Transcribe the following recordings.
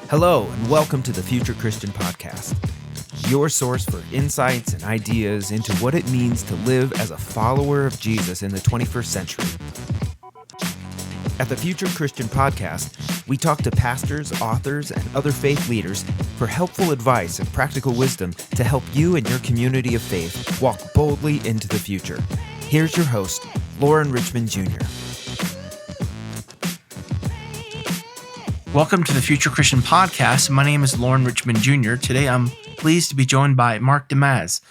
Hello, and welcome to the Future Christian Podcast, your source for insights and ideas into what it means to live as a follower of Jesus in the 21st century. At the Future Christian Podcast, we talk to pastors, authors, and other faith leaders for helpful advice and practical wisdom to help you and your community of faith walk boldly into the future. Here's your host, Lauren Richmond Jr. Welcome to the Future Christian Podcast. My name is Lauren Richmond Jr. Today I'm pleased to be joined by Mark DeYmaz,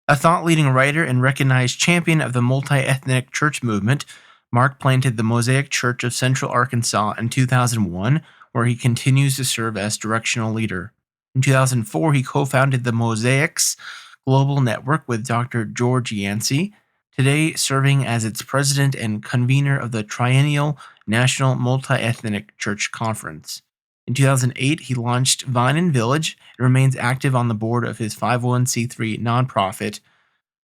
a thought-leading writer and recognized champion of the multi-ethnic church movement. Mark planted the Mosaic Church of Central Arkansas in 2001, where he continues to serve as directional leader. In 2004, he co-founded the Mosaics Global Network with Dr. George Yancey, today serving as its president and convener of the Triennial National Multi-Ethnic Church Conference. In 2008, he launched Vine and Village and remains active on the board of his 501c3 nonprofit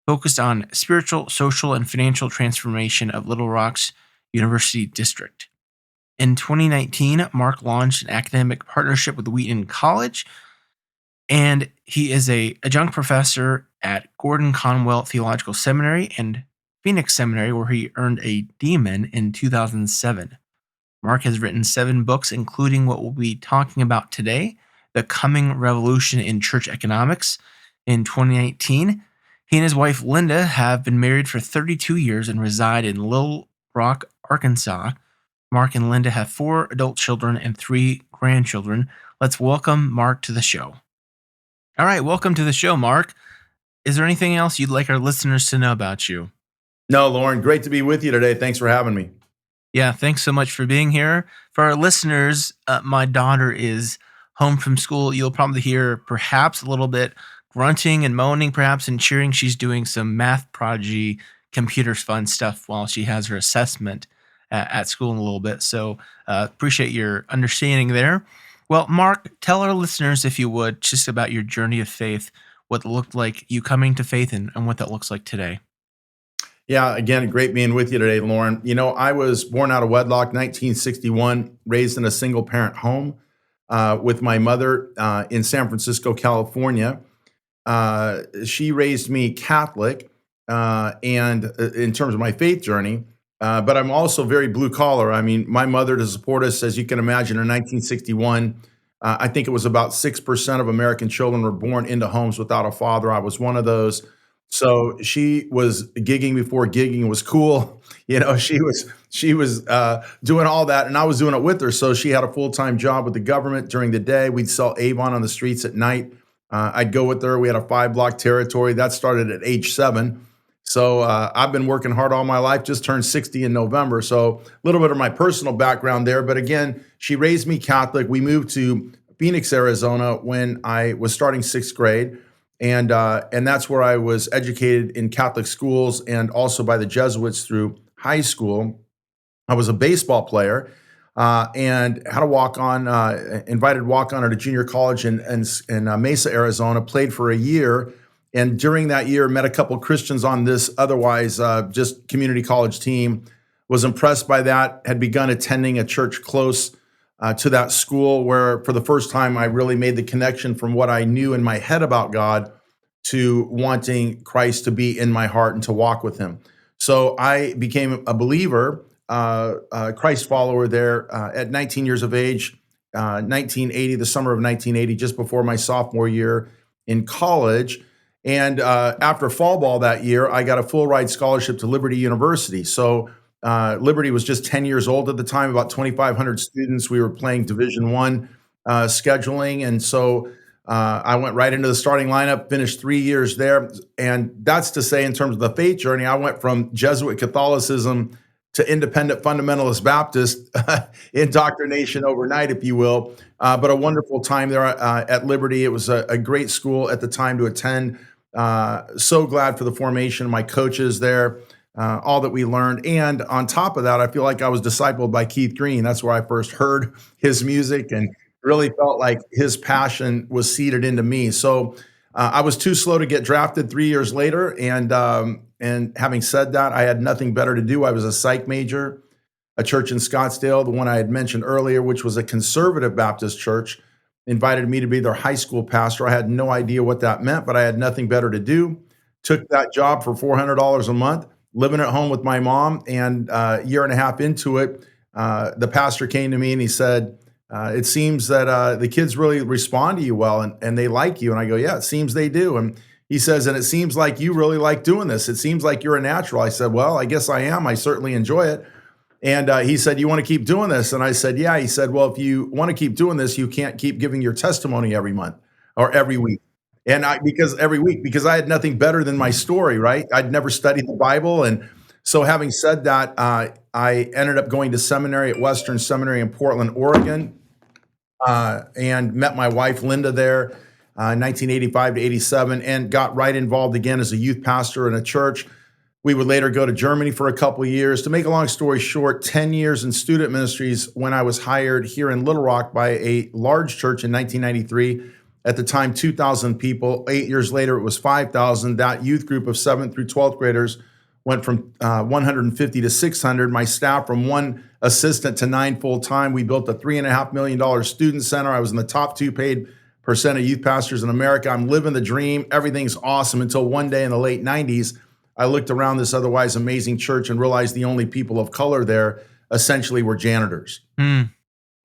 focused on spiritual, social, and financial transformation of Little Rock's University District. In 2019, Mark launched an academic partnership with Wheaton College, and he is an adjunct professor at Gordon Conwell Theological Seminary and Phoenix Seminary, where he earned a DMin in 2007. Mark has written 7 books, including what we'll be talking about today, The Coming Revolution in Church Economics. In 2018, he and his wife Linda have been married for 32 years and reside in Little Rock, Arkansas. Mark and Linda have 4 adult children and 3 grandchildren. Let's welcome Mark to the show. All right, welcome to the show, Mark. Is there anything else you'd like our listeners to know about you? No, Lauren, great to be with you today. Thanks for having me. Yeah, thanks so much for being here. For our listeners, my daughter is home from school. You'll probably hear perhaps a little bit grunting and moaning, perhaps, and cheering. She's doing some math prodigy, computer fun stuff while she has her assessment at school in a little bit. So appreciate your understanding there. Well, Mark, tell our listeners, if you would, just about your journey of faith, what it looked like you coming to faith and what that looks like today. Yeah, again, great being with you today, Lauren. You know, I was born out of wedlock, 1961, raised in a single-parent home with my mother in San Francisco, California. She raised me Catholic, and in terms of my faith journey, but I'm also very blue collar. I mean, my mother, to support us, as you can imagine, in 1961, I think it was about 6% of American children were born into homes without a father. I was one of those. So she was gigging before gigging was cool. You know, she was doing all that, and I was doing it with her. So she had a full-time job with the government during the day. We'd sell Avon on the streets at night. I'd go with her. We had a 5-block territory. That started at age 7. So I've been working hard all my life, just turned 60 in November. So a little bit of my personal background there. But again, she raised me Catholic. We moved to Phoenix, Arizona when I was starting 6th grade. And that's where I was educated in Catholic schools and also by the Jesuits through high school. I was a baseball player and had a walk-on, invited walk-on at a junior college in Mesa, Arizona, played for a year. And during that year, met a couple of Christians on this otherwise just community college team, was impressed by that, had begun attending a church close to that school where for the first time I really made the connection from what I knew in my head about God to wanting Christ to be in my heart and to walk with him. So I became a believer, Christ follower there at 19 years of age, 1980, the summer of 1980, just before my sophomore year in college. And after fall ball that year, I got a full ride scholarship to Liberty University. So Liberty was just 10 years old at the time, about 2,500 students. We were playing Division I scheduling. And so I went right into the starting lineup, finished 3 years there. And that's to say, in terms of the faith journey, I went from Jesuit Catholicism to independent fundamentalist Baptist indoctrination overnight, if you will. But a wonderful time there at Liberty. It was a great school at the time to attend. So glad for the formation of my coaches there. All that we learned. And on top of that, I feel like I was discipled by Keith Green. That's where I first heard his music and really felt like his passion was seeded into me. So I was too slow to get drafted 3 years later. And having said that, I had nothing better to do. I was a psych major, a church in Scottsdale, the one I had mentioned earlier, which was a conservative Baptist church, invited me to be their high school pastor. I had no idea what that meant, but I had nothing better to do. Took that job for $400 a month, living at home with my mom. And a year and a half into it, the pastor came to me and he said, it seems that the kids really respond to you well and they like you. And I go, yeah, it seems they do. And he says, and it seems like you really like doing this. It seems like you're a natural. I said, well, I guess I am. I certainly enjoy it. And he said, you want to keep doing this? And I said, yeah. He said, well, if you want to keep doing this, you can't keep giving your testimony every month or every week. And because every week, because I had nothing better than my story, right? I'd never studied the Bible. And so having said that, I ended up going to seminary at Western Seminary in Portland, Oregon, and met my wife, Linda, there, 1985 to 87, and got right involved again as a youth pastor in a church. We would later go to Germany for a couple of years. To make a long story short, 10 years in student ministries when I was hired here in Little Rock by a large church in 1993. At the time, 2,000 people. 8 years later, it was 5,000. That youth group of 7th through 12th graders went from 150 to 600. My staff from 1 assistant to 9 full-time. We built a $3.5 million student center. I was in the top 2 paid percent of youth pastors in America. I'm living the dream. Everything's awesome until one day in the late 90s, I looked around this otherwise amazing church and realized the only people of color there essentially were janitors. Mm.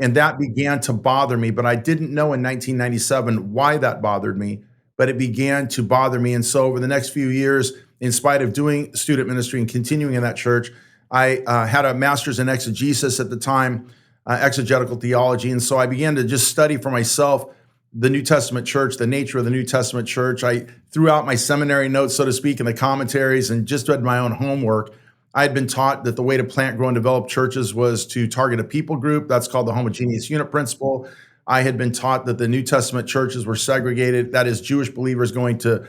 And that began to bother me, but I didn't know in 1997 why that bothered me, but it began to bother me. And so over the next few years, in spite of doing student ministry and continuing in that church, I had a master's in exegesis at the time, exegetical theology. And so I began to just study for myself the New Testament church, the nature of the New Testament church. I threw out my seminary notes, so to speak, in the commentaries and just read my own homework. I had been taught that the way to plant, grow, and develop churches was to target a people group. That's called the homogeneous unit principle. I had been taught that the New Testament churches were segregated. That is, Jewish believers going to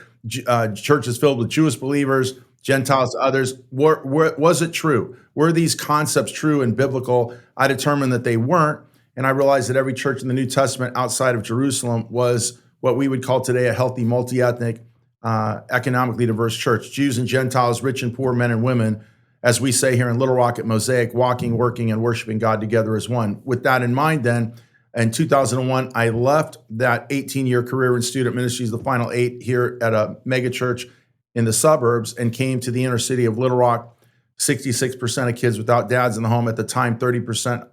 churches filled with Jewish believers, Gentiles to others. Was it true? Were these concepts true and biblical? I determined that they weren't. And I realized that every church in the New Testament outside of Jerusalem was what we would call today a healthy, multi-ethnic, economically diverse church. Jews and Gentiles, rich and poor, men and women, as we say here in Little Rock at Mosaic, walking, working, and worshiping God together as one. With that in mind, then, in 2001, I left that 18-year career in student ministries, the final 8 here at a mega church in the suburbs, and came to the inner city of Little Rock. 66% of kids without dads in the home at the time, 30%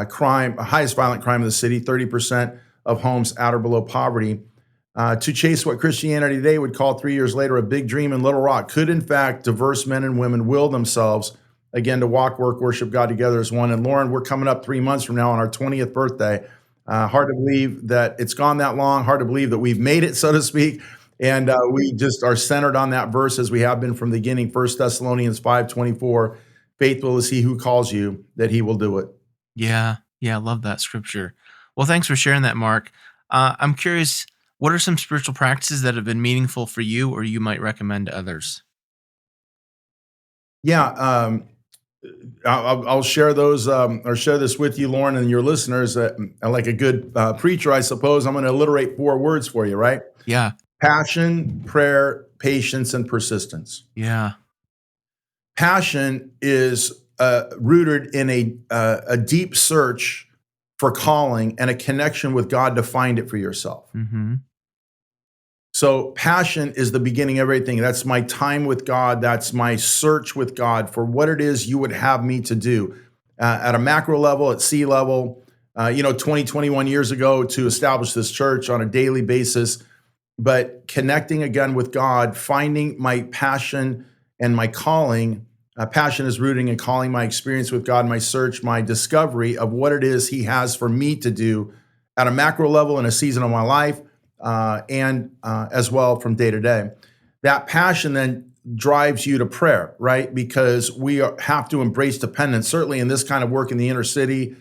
crime, highest violent crime in the city, 30% of homes at or below poverty, to chase what Christianity today would call 3 years later a big dream in Little Rock. Could, in fact, diverse men and women will themselves, again, to walk, work, worship God together as one? And Lauren, we're coming up 3 months from now on our 20th birthday. Hard to believe that it's gone that long. Hard to believe that we've made it, so to speak. And we just are centered on that verse as we have been from the beginning, 1 Thessalonians 5:24. Faithful is he who calls you, that he will do it. Yeah, I love that scripture. Well, thanks for sharing that, Mark. I'm curious, what are some spiritual practices that have been meaningful for you or you might recommend to others? Yeah, I'll share those or share this with you, Lauren, and your listeners. Like a good preacher, I suppose, I'm going to alliterate 4 words for you, right? Yeah. Passion, prayer, patience, and persistence. Yeah. Passion is rooted in a deep search for calling and a connection with God to find it for yourself. Mm-hmm. So passion is the beginning of everything. That's my time with God. That's my search with God for what it is you would have me to do at a macro level, at sea level. 21 years ago to establish this church on a daily basis, but connecting again with God, finding my passion and my calling. Passion is rooting and calling, my experience with God, my search, my discovery of what it is he has for me to do at a macro level in a season of my life, and as well from day to day. That passion then drives you to prayer, right? Because we have to embrace dependence, certainly in this kind of work in the inner city,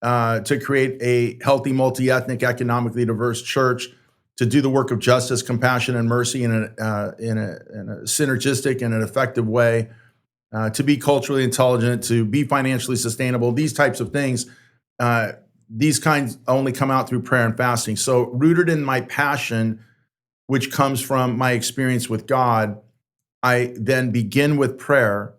to create a healthy, multi-ethnic, economically diverse church, to do the work of justice, compassion, and mercy in a synergistic and an effective way, to be culturally intelligent, to be financially sustainable, these types of things. These kinds only come out through prayer and fasting. So rooted in my passion, which comes from my experience with God, I then begin with prayer.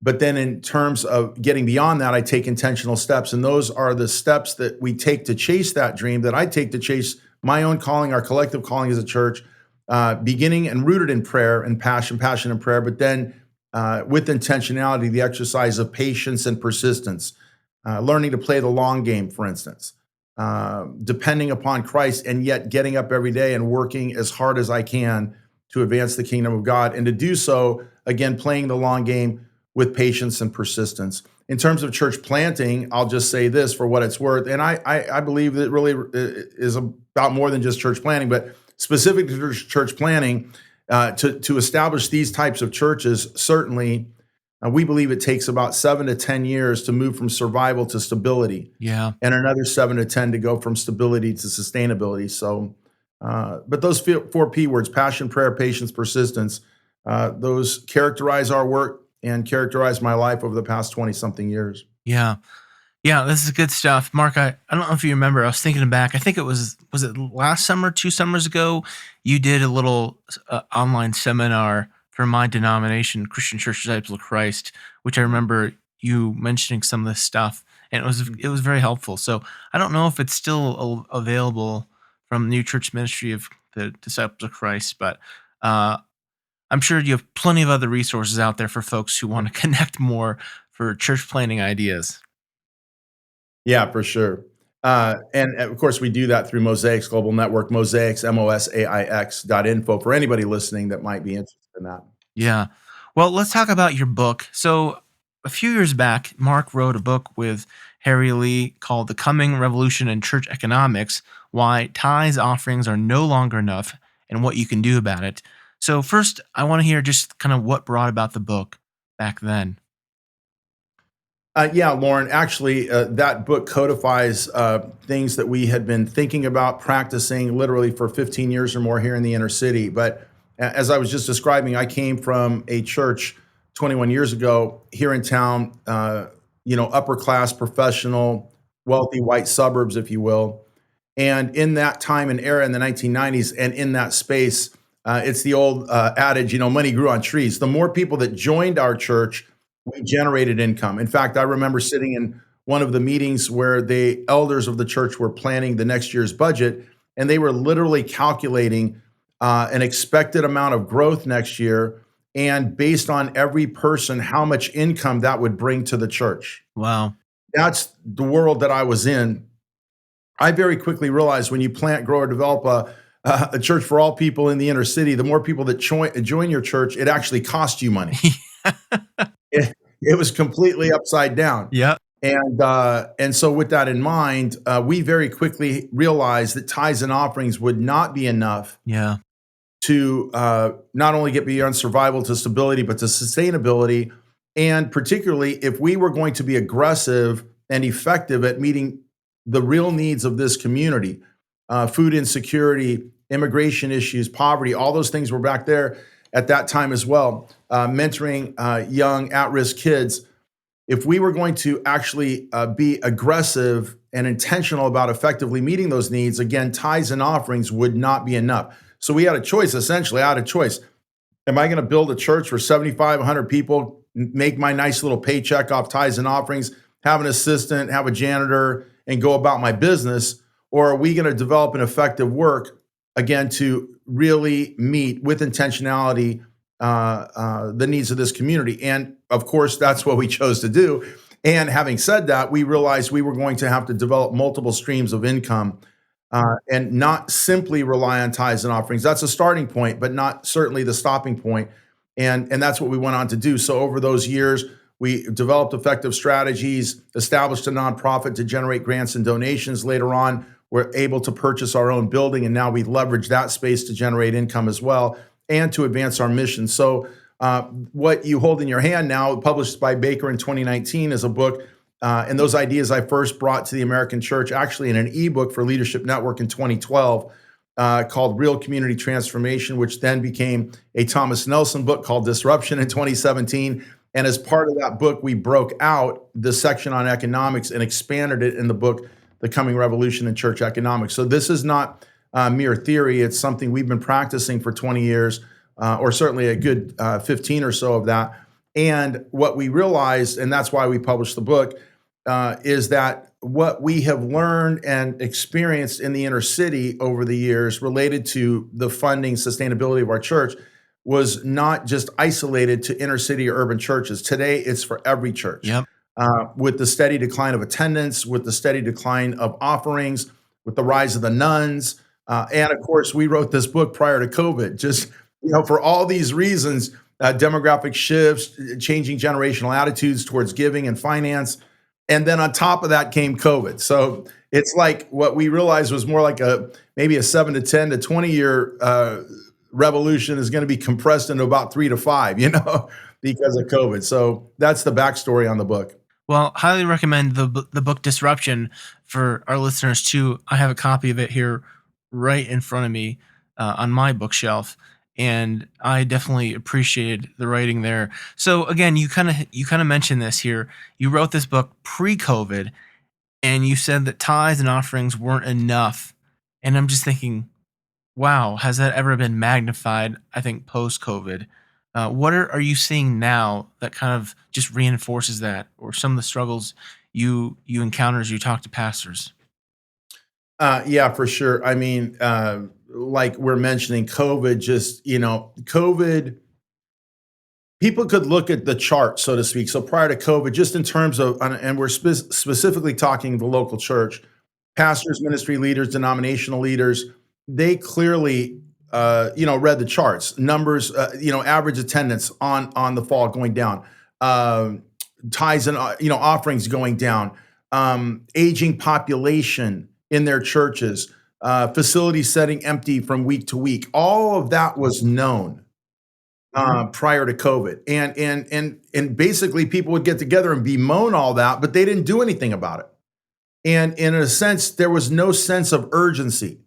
But then in terms of getting beyond that, I take intentional steps. And those are the steps that we take to chase that dream, that I take to chase my own calling, our collective calling as a church, beginning and rooted in prayer and passion and prayer, but then with intentionality, the exercise of patience and persistence, learning to play the long game, for instance, depending upon Christ, and yet getting up every day and working as hard as I can to advance the kingdom of God. And to do so, again, playing the long game with patience and persistence. In terms of church planting, I'll just say this for what it's worth. And I believe that it really is about more than just church planting, but specific to church planting, to establish these types of churches, certainly we believe it takes about 7 to 10 years to move from survival to stability. Yeah. And another 7 to 10 to go from stability to sustainability. So, but those 4 P words, passion, prayer, patience, persistence, those characterize our work and characterize my life over the past 20 something years. Yeah. Yeah, this is good stuff. Mark, I don't know if you remember, I was thinking back, I think it was it last summer, 2 summers ago, you did a little online seminar for my denomination, Christian Church Disciples of Christ, which I remember you mentioning some of this stuff, and it was very helpful. So I don't know if it's still available from the New Church Ministry of the Disciples of Christ, but I'm sure you have plenty of other resources out there for folks who want to connect more for church planning ideas. Yeah, for sure. And of course, we do that through Mosaics Global Network, Mosaics, MOSAIX.info, for anybody listening that might be interested in that. Yeah. Well, let's talk about your book. So a few years back, Mark wrote a book with Harry Lee called The Coming Revolution in Church Economics: Why Tithes, Offerings Are No Longer Enough and What You Can Do About It. So first, I want to hear just kind of what brought about the book back then. Yeah, Lauren, actually, that book codifies things that we had been thinking about, practicing literally for 15 years or more here in the inner city. But as I was just describing, I came from a church 21 years ago here in town, upper class, professional, wealthy white suburbs, if you will. And in that time and era in the 1990s, and in that space, it's the old adage, money grew on trees. The more people that joined our church, we generated income. In fact, I remember sitting in one of the meetings where the elders of the church were planning the next year's budget, and they were literally calculating an expected amount of growth next year, and based on every person, how much income that would bring to the church. Wow. That's the world that I was in. I very quickly realized when you plant, grow, or develop a church for all people in the inner city, the more people that join your church, it actually costs you money. It was completely upside down. Yeah. And so with that in mind, we very quickly realized that tithes and offerings would not be enough Yeah. to not only get beyond survival to stability, but to sustainability. And particularly if we were going to be aggressive and effective at meeting the real needs of this community, food insecurity, immigration issues, poverty, all those things were back there at that time as well, mentoring young at-risk kids. If we were going to actually be aggressive and intentional about effectively meeting those needs, again, tithes and offerings would not be enough. So we had a choice, essentially. I had a choice. Am I going to build a church for 75, 100 people, make my nice little paycheck off tithes and offerings, have an assistant, have a janitor, and go about my business? Or are we going to develop an effective work, again, to really meet with intentionality the needs of this community? And of course, that's what we chose to do. And having said that, we realized we were going to have to develop multiple streams of income and not simply rely on tithes and offerings. That's a starting point, but not certainly the stopping point. And that's what we went on to do. So over those years, we developed effective strategies, established a nonprofit to generate grants and donations. Later on, we're able to purchase our own building, and now we leverage that space to generate income as well and to advance our mission. So what you hold in your hand now, published by Baker in 2019, is a book. And those ideas I first brought to the American church, actually in an ebook for Leadership Network in 2012, called Real Community Transformation, which then became a Thomas Nelson book called Disruption in 2017. And as part of that book, we broke out the section on economics and expanded it in the book, The Coming Revolution in Church Economics. So this is not mere theory. It's something we've been practicing for 20 years, or certainly a good 15 or so of that. And what we realized, and that's why we published the book, is that what we have learned and experienced in the inner city over the years related to the funding sustainability of our church was not just isolated to inner city or urban churches. Today, it's for every church. Yep. With the steady decline of attendance, with the steady decline of offerings, with the rise of the nuns, and of course, we wrote this book prior to COVID. Just for all these reasons, demographic shifts, changing generational attitudes towards giving and finance, and then on top of that came COVID. So it's like what we realized was more like maybe a 7 to 10 to 20 year revolution is going to be compressed into about 3 to 5, because of COVID. So that's the backstory on the book. Well, highly recommend the book Disruption for our listeners too. I have a copy of it here right in front of me on my bookshelf, and I definitely appreciated the writing there. So again, you kind of mentioned this here. You wrote this book pre-COVID, and you said that tithes and offerings weren't enough. And I'm just thinking, wow, has that ever been magnified? I think post-COVID. What are you seeing now that kind of just reinforces that, or some of the struggles you encounter as you talk to pastors? Yeah, for sure. I mean, like we're mentioning, COVID, people could look at the chart, so to speak. So prior to COVID, just in terms of, and we're specifically talking the local church, pastors, ministry leaders, denominational leaders, they clearly read the charts, numbers, average attendance on the fall going down, tithes and offerings going down, aging population in their churches, facilities setting empty from week to week. All of that was known prior to COVID, and basically people would get together and bemoan all that, but they didn't do anything about it. And in a sense, there was no sense of urgency.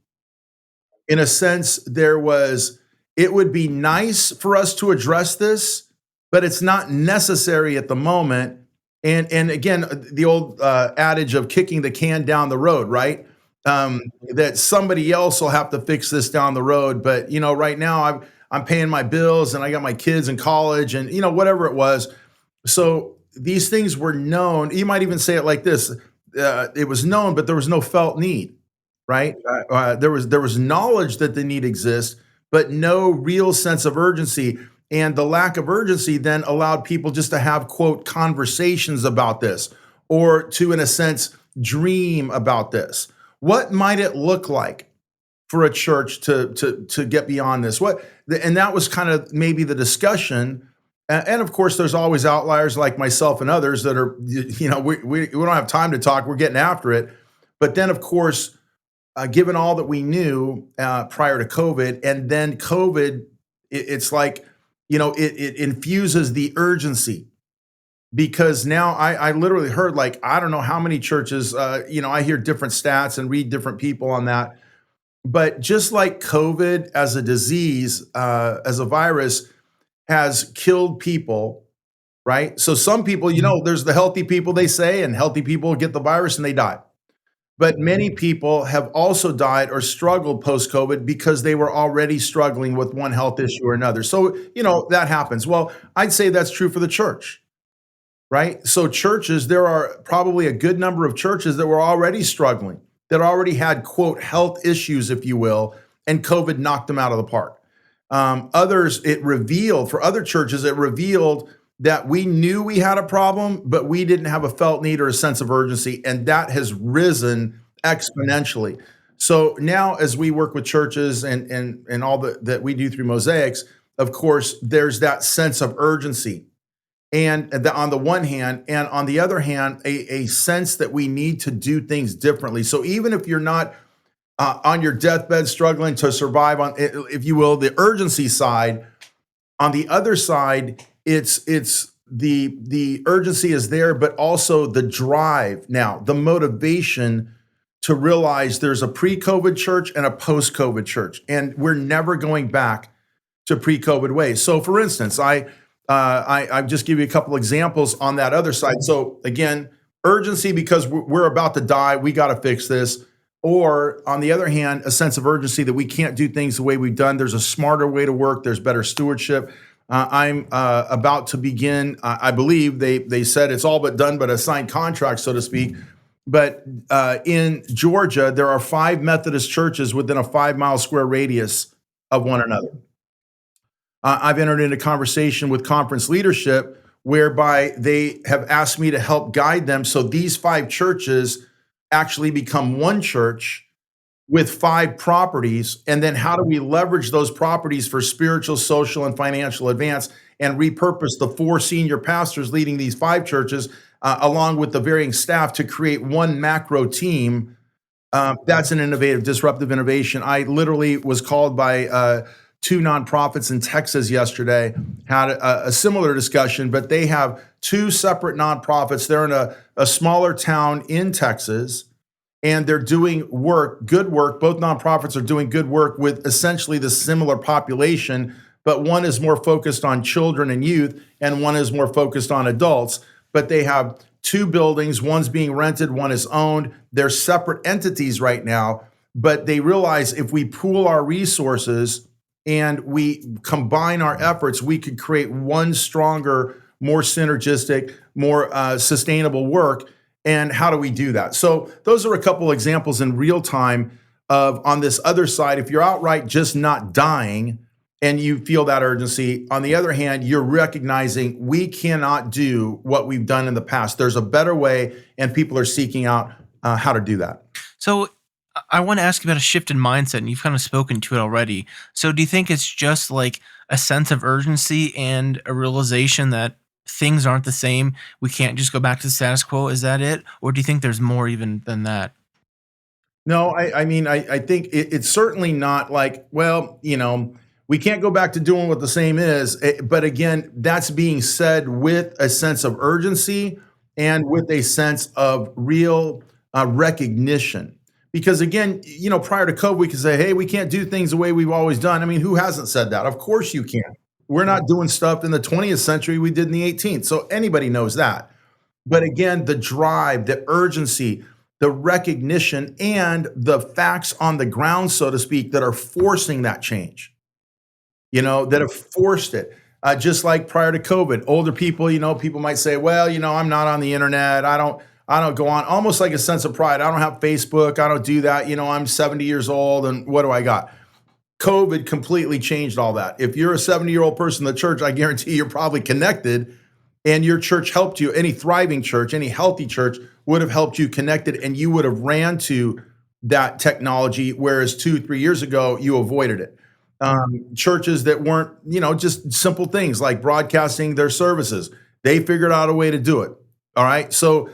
In a sense, it would be nice for us to address this, but it's not necessary at the moment. And again, the old adage of kicking the can down the road, right? That somebody else will have to fix this down the road. But, right now I'm paying my bills and I got my kids in college and, whatever it was. So these things were known. You might even say it like this. It was known, but there was no felt need. Right? There was knowledge that the need exists, but no real sense of urgency. And the lack of urgency then allowed people just to have, quote, conversations about this, or to, in a sense, dream about this. What might it look like for a church to get beyond this? And that was kind of maybe the discussion. And of course, there's always outliers like myself and others that are, we don't have time to talk. We're getting after it. But then, of course, given all that we knew prior to COVID, and then COVID, it's like, it infuses the urgency, because now I literally heard, like, I don't know how many churches, I hear different stats and read different people on that. But just like COVID as a disease, as a virus, has killed people, right? So some people, there's the healthy people, they say, and healthy people get the virus and they die. But many people have also died or struggled post-COVID because they were already struggling with one health issue or another. So, that happens. Well, I'd say that's true for the church, right? So churches, there are probably a good number of churches that were already struggling, that already had, quote, health issues, if you will, and COVID knocked them out of the park. For other churches, it revealed that we knew we had a problem, but we didn't have a felt need or a sense of urgency, and that has risen exponentially. So now, as we work with churches and all that we do through Mosaics, of course, there's that sense of urgency, and on the one hand, and on the other hand, a sense that we need to do things differently. So even if you're not on your deathbed struggling to survive, on, if you will, the urgency side, on the other side, it's the urgency is there, but also the drive now, the motivation to realize there's a pre-COVID church and a post-COVID church, and we're never going back to pre-COVID ways. So, for instance, I just give you a couple examples on that other side. So, again, urgency because we're about to die, we got to fix this. Or, on the other hand, a sense of urgency that we can't do things the way we've done. There's a smarter way to work. There's better stewardship. I'm about to begin. I believe they said it's all but done, but a signed contract, so to speak. But in Georgia, there are 5 Methodist churches within a 5-mile square radius of one another. I've entered into conversation with conference leadership whereby they have asked me to help guide them so these 5 churches actually become one church with 5 properties. And then how do we leverage those properties for spiritual, social, and financial advance and repurpose the 4 senior pastors leading these 5 churches along with the varying staff to create one macro team. That's an innovative, disruptive innovation. I literally was called by 2 nonprofits in Texas yesterday, had a similar discussion, but they have 2 separate nonprofits. They're in a smaller town in Texas, and they're doing work, good work. Both nonprofits are doing good work with essentially the similar population, but one is more focused on children and youth, and one is more focused on adults. But they have 2 buildings, one's being rented, one is owned. They're separate entities right now, but they realize if we pool our resources and we combine our efforts, we could create one stronger, more synergistic, more sustainable work. And how do we do that? So those are a couple examples in real time of, on this other side, if you're outright just not dying and you feel that urgency, on the other hand, you're recognizing we cannot do what we've done in the past. There's a better way, and people are seeking out how to do that. So I want to ask you about a shift in mindset, and you've kind of spoken to it already. So do you think it's just like a sense of urgency and a realization that things aren't the same? We can't just go back to the status quo. Is that it? Or do you think there's more even than that? No, I mean, I think it's certainly not like, well, we can't go back to doing what the same is. But again, that's being said with a sense of urgency and with a sense of real recognition. Because again, prior to COVID, we could say, hey, we can't do things the way we've always done. I mean, who hasn't said that? Of course you can. We're not doing stuff in the 20th century we did in the 18th. So anybody knows that. But again, the drive, the urgency, the recognition, and the facts on the ground, so to speak, that are forcing that change, that have forced it. Just like prior to COVID, older people, people might say, well, I'm not on the internet. I don't go on, almost like a sense of pride. I don't have Facebook. I don't do that. I'm 70 years old, and what do I got? COVID completely changed all that. If you're a 70-year-old person in the church, I guarantee you're probably connected, and your church helped you. Any thriving church, any healthy church would have helped you connected, and you would have ran to that technology, whereas 2-3 years ago, you avoided it. Churches that weren't, just simple things like broadcasting their services, they figured out a way to do it. All right. So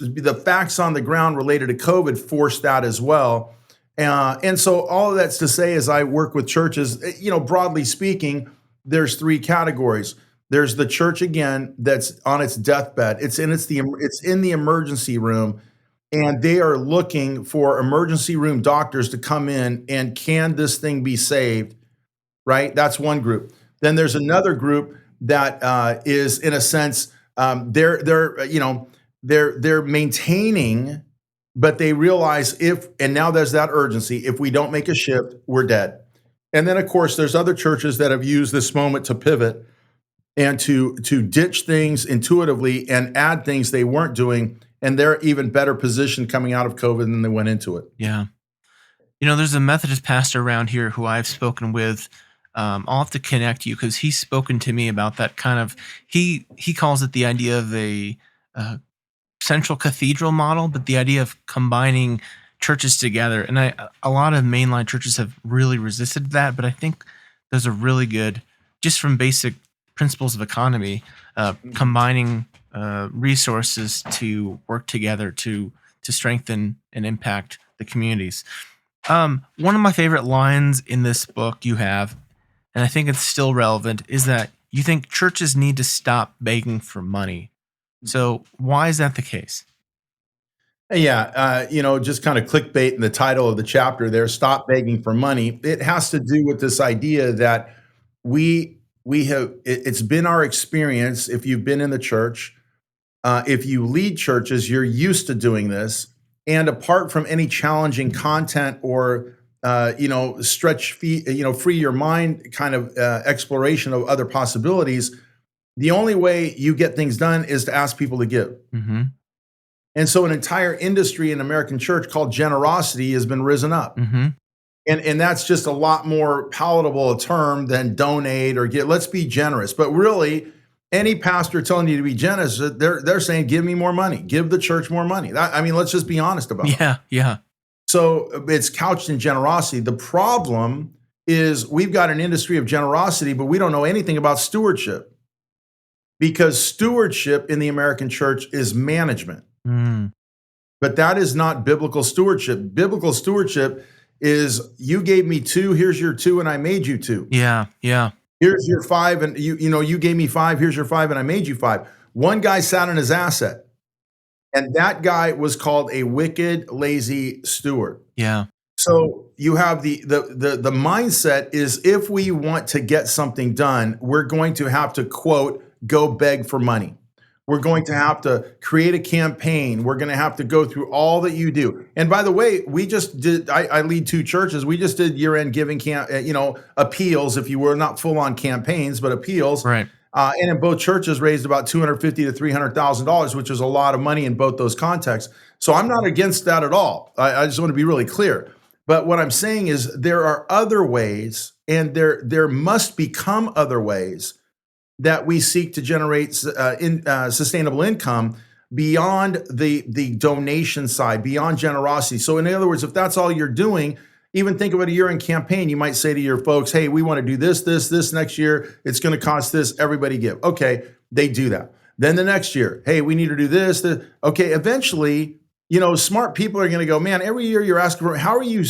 the facts on the ground related to COVID forced that as well. And so all of that's to say, as I work with churches, broadly speaking, there's 3 categories. There's the church, again, that's on its deathbed. It's in the emergency room, and they are looking for emergency room doctors to come in and can this thing be saved, right? That's one group. Then there's another group that is, in a sense, they're maintaining, but they realize and now there's that urgency. If we don't make a shift, we're dead. And then, of course, there's other churches that have used this moment to pivot and to ditch things intuitively and add things they weren't doing, and they're even better positioned coming out of COVID than they went into it. Yeah. There's a Methodist pastor around here who I've spoken with. I'll have to connect you because he's spoken to me about that kind of, he calls it the idea of a central cathedral model, but the idea of combining churches together. And a lot of mainline churches have really resisted that, but I think those are really good, just from basic principles of economy, combining resources to work together to strengthen and impact the communities. One of my favorite lines in this book you have, and I think it's still relevant, is that you think churches need to stop begging for money. So why is that the case? Yeah, just kind of clickbait in the title of the chapter there, Stop Begging for Money. It has to do with this idea that it's been our experience, if you've been in the church, if you lead churches, you're used to doing this. And apart from any challenging content or stretch feet, free your mind kind of exploration of other possibilities. The only way you get things done is to ask people to give. Mm-hmm. And so an entire industry in American church called generosity has been risen up. Mm-hmm. And that's just a lot more palatable a term than donate or get. Let's be generous. But really, any pastor telling you to be generous, they're saying, give me more money, give the church more money. Let's just be honest about it. Yeah. So it's couched in generosity. The problem is we've got an industry of generosity, but we don't know anything about stewardship, because stewardship in the American church is management. Mm. But that is not biblical stewardship. Biblical stewardship is, you gave me 2, here's your 2, and I made you 2. Yeah. Here's your 5, and you gave me 5, here's your 5, and I made you 5. One guy sat on his asset, and that guy was called a wicked, lazy steward. Yeah. So you have the mindset is, if we want to get something done, we're going to have to, quote, go beg for money. We're going to have to create a campaign. We're going to have to go through all that you do. And by the way, we just did, I lead 2 churches. We just did year-end giving appeals, if you were, not full-on campaigns, but appeals. Right. And in both churches raised about $250,000 to $300,000, which is a lot of money in both those contexts. So I'm not against that at all. I just want to be really clear. But what I'm saying is, there are other ways, and there must become other ways that we seek to generate sustainable income beyond the donation side, beyond generosity. So in other words, if that's all you're doing, even think of it a year-end campaign. You might say to your folks, hey, we want to do this next year. It's going to cost this. Everybody give. Okay, they do that. Then the next year, hey, we need to do this. Okay, eventually, smart people are going to go, man, every year you're asking for, how are you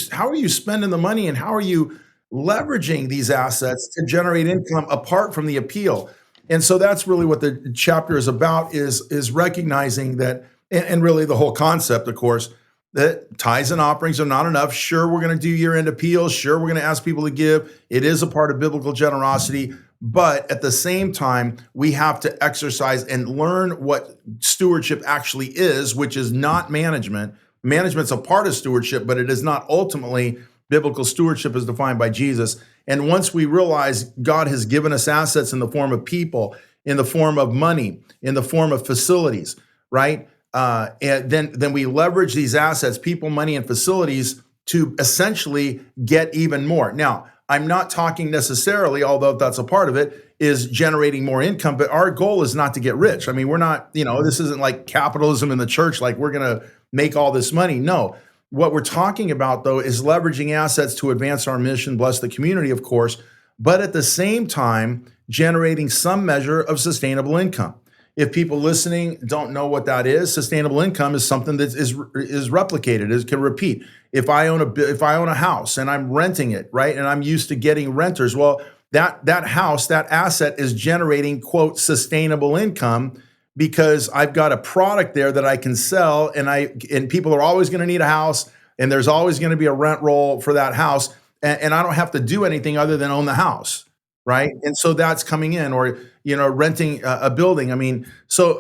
spending the money, and how are you leveraging these assets to generate income apart from the appeal? And so that's really what the chapter is about, is recognizing that, and really the whole concept, of course, that tithes and offerings are not enough. Sure, we're going to do year-end appeals. Sure, we're going to ask people to give. It is a part of biblical generosity. But at the same time, we have to exercise and learn what stewardship actually is, which is not management. Management's a part of stewardship, but it is not ultimately biblical stewardship as defined by Jesus. And once we realize God has given us assets in the form of people, in the form of money, in the form of facilities, right? And then we leverage these assets, people, money, and facilities, to essentially get even more. Now, I'm not talking necessarily, although that's a part of it, is generating more income, but our goal is not to get rich. I mean, we're not, this isn't like capitalism in the church, like we're going to make all this money. No. What we're talking about, though, is leveraging assets to advance our mission, bless the community, of course, but at the same time, generating some measure of sustainable income. If people listening don't know what that is, sustainable income is something that is replicated, can repeat. If I own a house and I'm renting it, right, and I'm used to getting renters, well, that house, that asset is generating, quote, sustainable income, because I've got a product there that I can sell, and people are always going to need a house, and there's always going to be a rent roll for that house, and I don't have to do anything other than own the house, right? And so that's coming in, or renting a building. I mean, so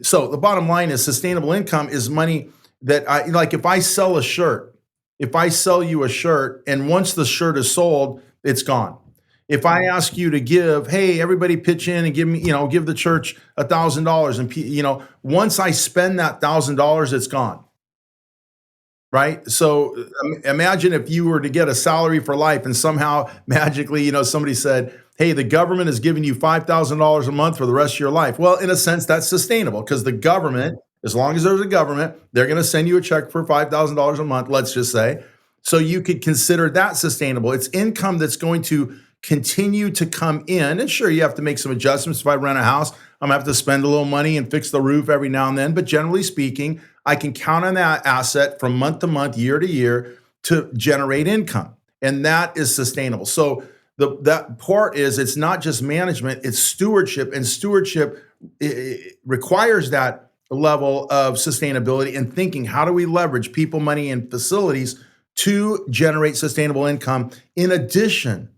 so the bottom line is, sustainable income is money that if I sell you a shirt, and once the shirt is sold, it's gone. If I ask you to give, hey, everybody pitch in and give me, give the church $1,000, and once I spend that $1,000, it's gone, right? So imagine if you were to get a salary for life, and somehow magically, somebody said, hey, the government is giving you $5,000 a month for the rest of your life. Well, in a sense, that's sustainable, because the government, as long as there's a government, they're going to send you a check for $5,000 a month, let's just say. So you could consider that sustainable. It's income that's going to continue to come in. And sure, you have to make some adjustments. If I rent a house, I'm going to have to spend a little money and fix the roof every now and then. But generally speaking, I can count on that asset from month to month, year to year, to generate income. And that is sustainable. So that part is, it's not just management, it's stewardship. And stewardship requires that level of sustainability and thinking, how do we leverage people, money, and facilities to generate sustainable income in addition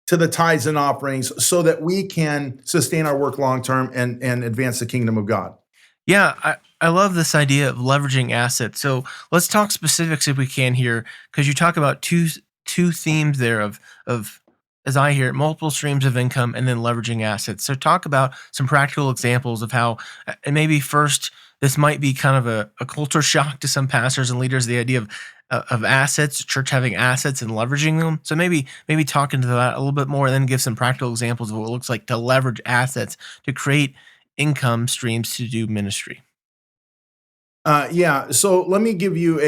to the tithes and offerings, so that we can sustain our work long-term and advance the kingdom of God. Yeah, I love this idea of leveraging assets. So let's talk specifics if we can here, because you talk about two themes there of as I hear it, multiple streams of income and then leveraging assets. So talk about some practical examples of how, and maybe first this might be kind of a culture shock to some pastors and leaders, the idea of assets, church having assets and leveraging them. So maybe talk into that a little bit more, and then give some practical examples of what it looks like to leverage assets to create income streams to do ministry. Yeah, so let me give you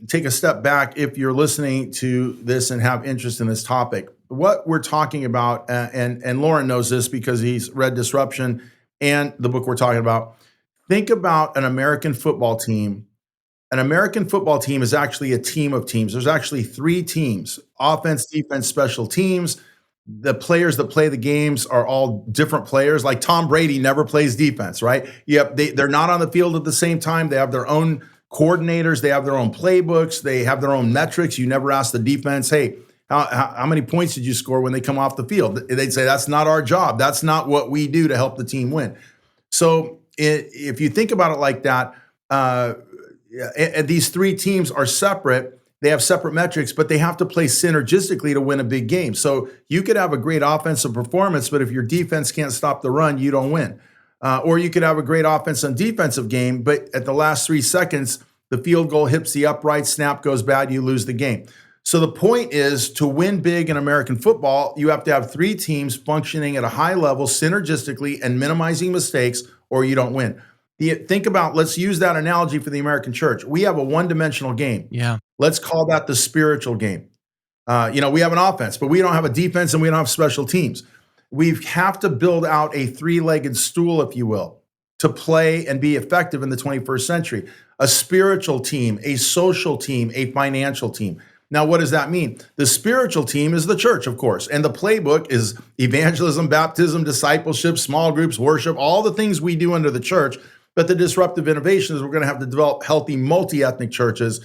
take a step back if you're listening to this and have interest in this topic. What we're talking about, and Lauren knows this because he's read Disruption and the book we're talking about. Think about an American football team. An American football team is actually a team of teams. There's actually three teams: offense, defense, special teams. The players that play the games are all different players. Like Tom Brady never plays defense, right? Yep, they're not on the field at the same time. They have their own coordinators. They have their own playbooks. They have their own metrics. You never ask the defense, hey, how many points did you score when they come off the field? They'd say, that's not our job. That's not what we do to help the team win. So if you think about it like that, these three teams are separate. They have separate metrics, but they have to play synergistically to win a big game. So you could have a great offensive performance, but if your defense can't stop the run, you don't win. Or you could have a great offense and defensive game, but at the last 3 seconds, the field goal hits the upright, snap goes bad, you lose the game. So the point is, to win big in American football, you have to have three teams functioning at a high level synergistically and minimizing mistakes, or you don't win. Think about, let's use that analogy for the American church. We have a one-dimensional game. Yeah. Let's call that the spiritual game. We have an offense, but we don't have a defense and we don't have special teams. We have to build out a three-legged stool, if you will, to play and be effective in the 21st century. A spiritual team, a social team, a financial team. Now, what does that mean? The spiritual team is the church, of course, and the playbook is evangelism, baptism, discipleship, small groups, worship, all the things we do under the church. But the disruptive innovation is we're going to have to develop healthy multi-ethnic churches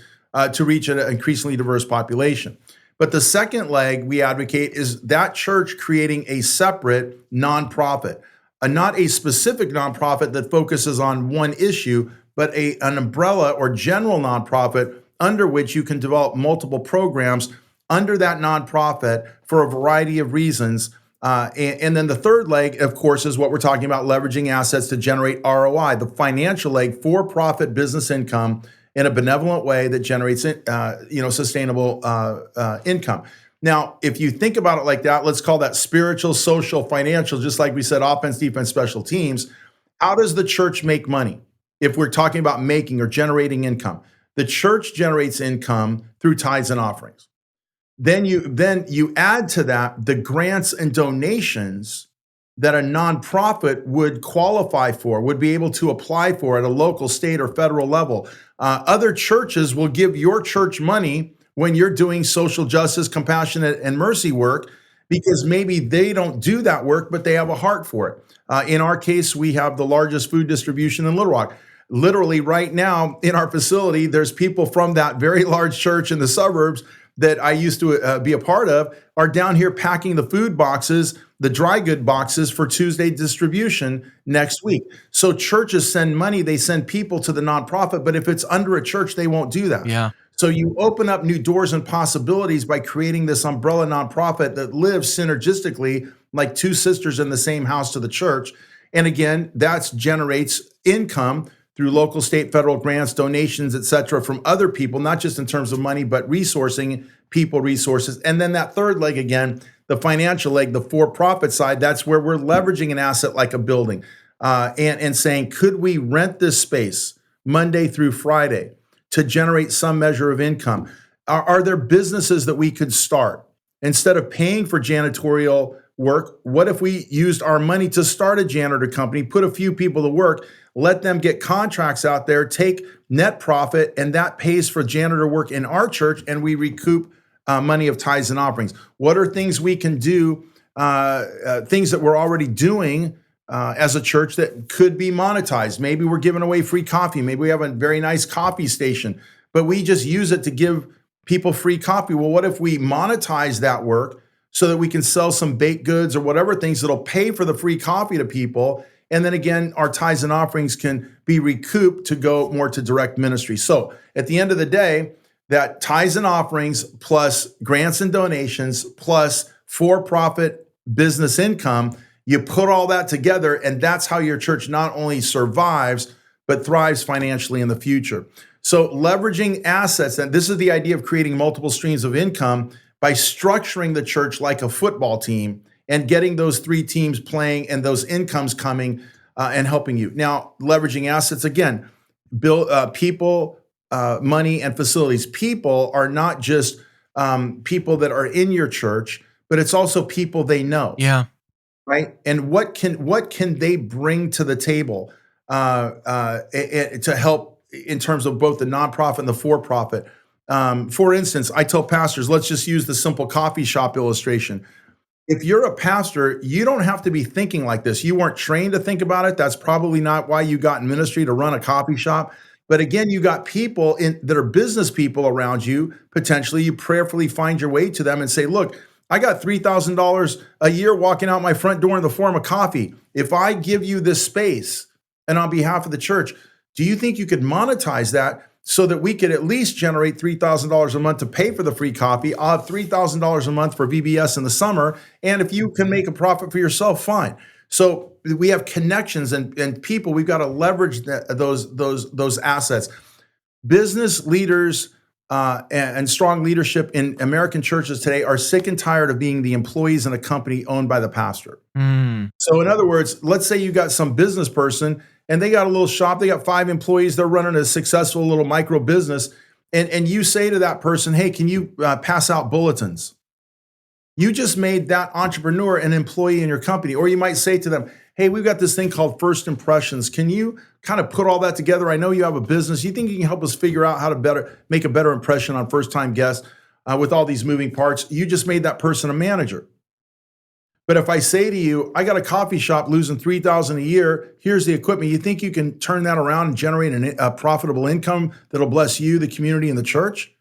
to reach an increasingly diverse population. But the second leg we advocate is that church creating a separate nonprofit, not a specific nonprofit that focuses on one issue, but an umbrella or general nonprofit under which you can develop multiple programs under that nonprofit for a variety of reasons. And then the third leg, of course, is what we're talking about, leveraging assets to generate ROI, the financial leg, for-profit business income in a benevolent way that generates sustainable income. Now, if you think about it like that, let's call that spiritual, social, financial, just like we said, offense, defense, special teams. How does the church make money? If we're talking about making or generating income, the church generates income through tithes and offerings. Then you add to that the grants and donations that a nonprofit would qualify for, would be able to apply for at a local, state, or federal level. Other churches will give your church money when you're doing social justice, compassionate, and mercy work, because maybe they don't do that work, but they have a heart for it. In our case, we have the largest food distribution in Little Rock. Literally right now in our facility, there's people from that very large church in the suburbs that I used to be a part of are down here packing the food boxes, the dry good boxes for Tuesday distribution next week. So churches send money, they send people to the nonprofit, but if it's under a church, they won't do that. Yeah. So you open up new doors and possibilities by creating this umbrella nonprofit that lives synergistically like two sisters in the same house to the church. And again, that generates income through local, state, federal grants, donations, et cetera, from other people, not just in terms of money, but resourcing people, resources. And then that third leg, again, the financial leg, the for-profit side, that's where we're leveraging an asset like a building and saying, could we rent this space Monday through Friday to generate some measure of income? Are there businesses that we could start? Instead of paying for janitorial work, what if we used our money to start a janitor company, put a few people to work, let them get contracts out there, take net profit, and that pays for janitor work in our church, and we recoup money of tithes and offerings? What are things we can do, things that we're already doing as a church that could be monetized? Maybe we're giving away free coffee. Maybe we have a very nice coffee station, but we just use it to give people free coffee. Well, what if we monetize that work so that we can sell some baked goods or whatever things that'll pay for the free coffee to people? And then again, our tithes and offerings can be recouped to go more to direct ministry. So at the end of the day, that tithes and offerings plus grants and donations plus for-profit business income, you put all that together, and that's how your church not only survives, but thrives financially in the future. So leveraging assets, and this is the idea of creating multiple streams of income by structuring the church like a football team and getting those three teams playing and those incomes coming and helping you. Now, leveraging assets, again, build people, money, and facilities. People are not just people that are in your church, but it's also people they know. Yeah. Right. And what can they bring to the table to help in terms of both the nonprofit and the for-profit? For instance, I tell pastors, let's just use the simple coffee shop illustration. If you're a pastor, you don't have to be thinking like this. You weren't trained to think about it. That's probably not why you got in ministry, to run a coffee shop. But again, you got people that are business people around you. Potentially, you prayerfully find your way to them and say, look, I got $3,000 a year walking out my front door in the form of coffee. If I give you this space and on behalf of the church, do you think you could monetize that so that we could at least generate $3,000 a month to pay for the free coffee? I'll have $3,000 a month for VBS in the summer. And if you can make a profit for yourself, fine. So we have connections and people. We've got to leverage those assets. Business leaders and strong leadership in American churches today are sick and tired of being the employees in a company owned by the pastor. So in other words, let's say you got some business person and they got a little shop, they got 5 employees, they're running a successful little micro business. And you say to that person, hey, can you pass out bulletins? You just made that entrepreneur an employee in your company. Or you might say to them, hey, we've got this thing called First Impressions. Can you kind of put all that together? I know you have a business. You think you can help us figure out how to make a better impression on first-time guests with all these moving parts? You just made that person a manager. But if I say to you, I got a coffee shop losing $3,000 a year, here's the equipment. You think you can turn that around and generate a profitable income that'll bless you, the community, and the church?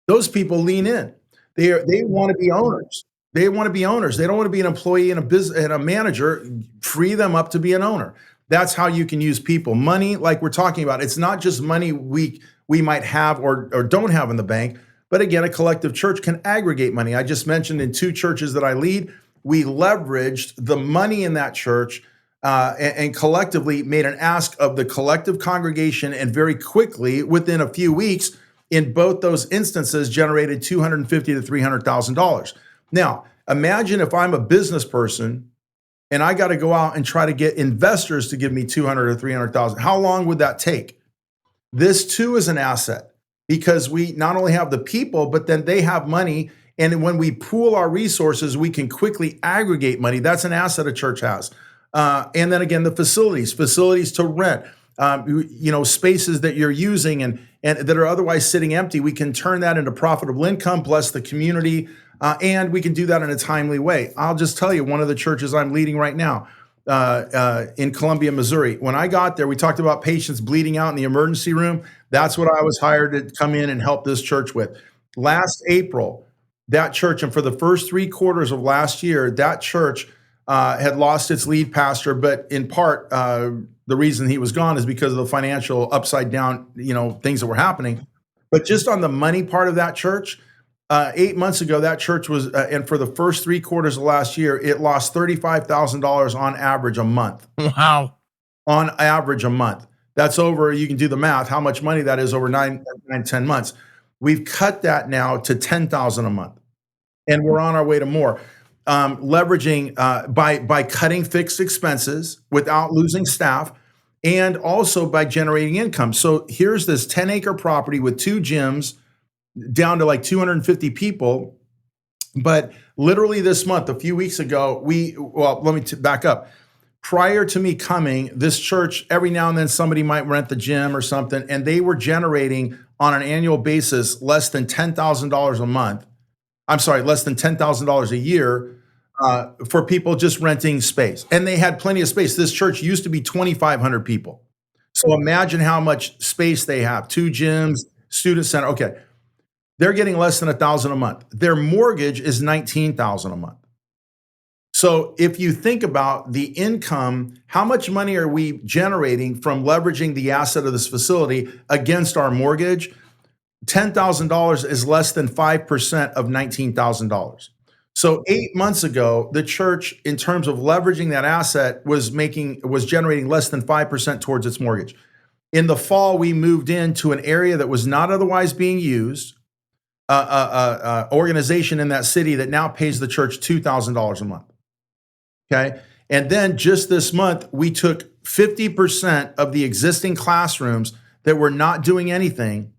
Those people lean in. They want to be owners. They want to be owners. They don't want to be an employee and a business and a manager. Free them up to be an owner. That's how you can use people. Money, like we're talking about, it's not just money we might have or don't have in the bank, but again, a collective church can aggregate money. I just mentioned in 2 churches that I lead, we leveraged the money in that church and collectively made an ask of the collective congregation, and very quickly, within a few weeks, in both those instances, generated $250,000 to $300,000. Now, imagine if I'm a business person and I got to go out and try to get investors to give me $200,000 or $300,000. How long would that take? This too is an asset because we not only have the people, but then they have money. And when we pool our resources, we can quickly aggregate money. That's an asset a church has. And then again, the facilities to rent, spaces that you're using and that are otherwise sitting empty. We can turn that into profitable income, bless the community, and we can do that in a timely way. I'll just tell you, one of the churches I'm leading right now in Columbia, Missouri, when I got there, we talked about patients bleeding out in the emergency room. That's what I was hired to come in and help this church with. Last April, that church, and for the first 3 quarters of last year, that church had lost its lead pastor, but in part, the reason he was gone is because of the financial upside down, things that were happening. But just on the money part of that church, 8 months ago, that church was, and for the first 3 quarters of last year, it lost $35,000 on average a month. Wow. On average a month. That's over, you can do the math, how much money that is over 10 months. We've cut that now to $10,000 a month. And we're on our way to more. Leveraging by cutting fixed expenses without losing staff, and also by generating income. So here's this 10-acre property with 2 gyms, down to like 250 people. But literally this month, a few weeks ago, let me back up. Prior to me coming, this church, every now and then somebody might rent the gym or something, and they were generating on an annual basis less than $10,000 a month. I'm sorry, less than $10,000 a year for people just renting space. And they had plenty of space. This church used to be 2,500 people. So imagine how much space they have. 2 gyms, student center. Okay. They're getting less than $1,000 a month. Their mortgage is $19,000 a month. So if you think about the income, how much money are we generating from leveraging the asset of this facility against our mortgage? $10,000 is less than 5% of $19,000. So 8 months ago, the church, in terms of leveraging that asset, was generating less than 5% towards its mortgage. In the fall, we moved into an area that was not otherwise being used, organization in that city that now pays the church $2,000 a month. Okay. And then just this month, we took 50% of the existing classrooms that were not doing anything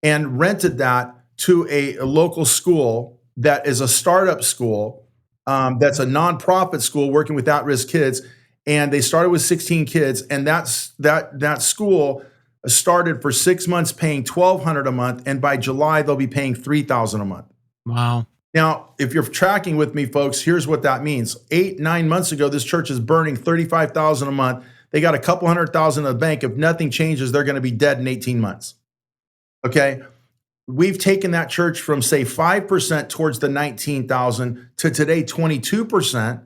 and rented that to a local school that is a startup school, that's a nonprofit school working with at-risk kids. And they started with 16 kids, and that school started for 6 months paying $1,200 a month, and by July they'll be paying $3,000 a month. Wow. Now, if you're tracking with me, folks, here's what that means. 8-9 months ago, this church is burning $35,000 a month. They got a couple $100,000 in the bank. If nothing changes, they're going to be dead in 18 months. Okay. We've taken that church from, say, 5% towards the 19,000 to today 22%.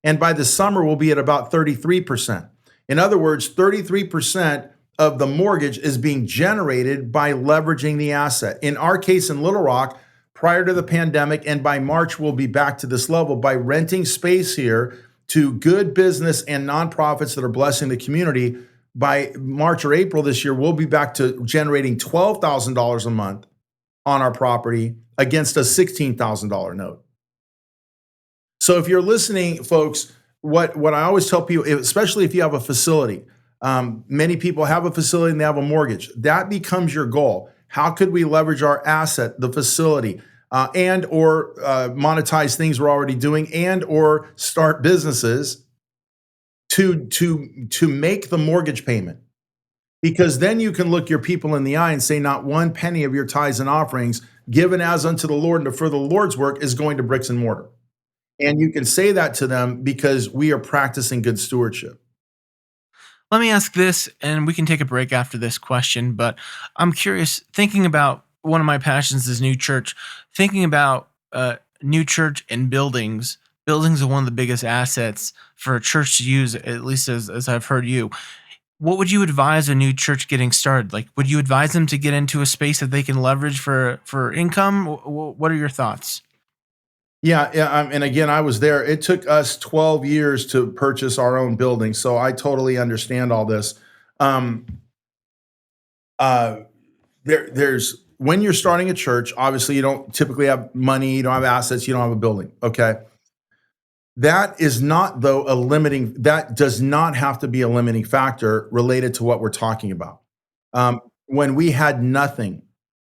And by the summer, we'll be at about 33%. In other words, 33% of the mortgage is being generated by leveraging the asset. In our case in Little Rock, prior to the pandemic, and by March, we'll be back to this level by renting space here to good business and nonprofits that are blessing the community. By March or April this year, we'll be back to generating $12,000 a month on our property against a $16,000 note. So if you're listening, folks, what I always tell people, especially if you have a facility, many people have a facility and they have a mortgage. That becomes your goal. How could we leverage our asset, the facility, and or monetize things we're already doing, and or start businesses to make the mortgage payment? Because then you can look your people in the eye and say, not one penny of your tithes and offerings given as unto the Lord and for the Lord's work is going to bricks and mortar. And you can say that to them because we are practicing good stewardship. Let me ask this, and we can take a break after this question, but I'm curious, thinking about one of my passions is new church, thinking about new church and buildings. Buildings are one of the biggest assets for a church to use, at least as I've heard you. What would you advise a new church getting started? Like, would you advise them to get into a space that they can leverage for income? What are your thoughts? Yeah. And again, I was there. It took us 12 years to purchase our own building, so I totally understand all this. There's when you're starting a church, obviously you don't typically have money, you don't have assets, you don't have a building. Okay. That is not, though, that does not have to be a limiting factor related to what we're talking about. When we had nothing,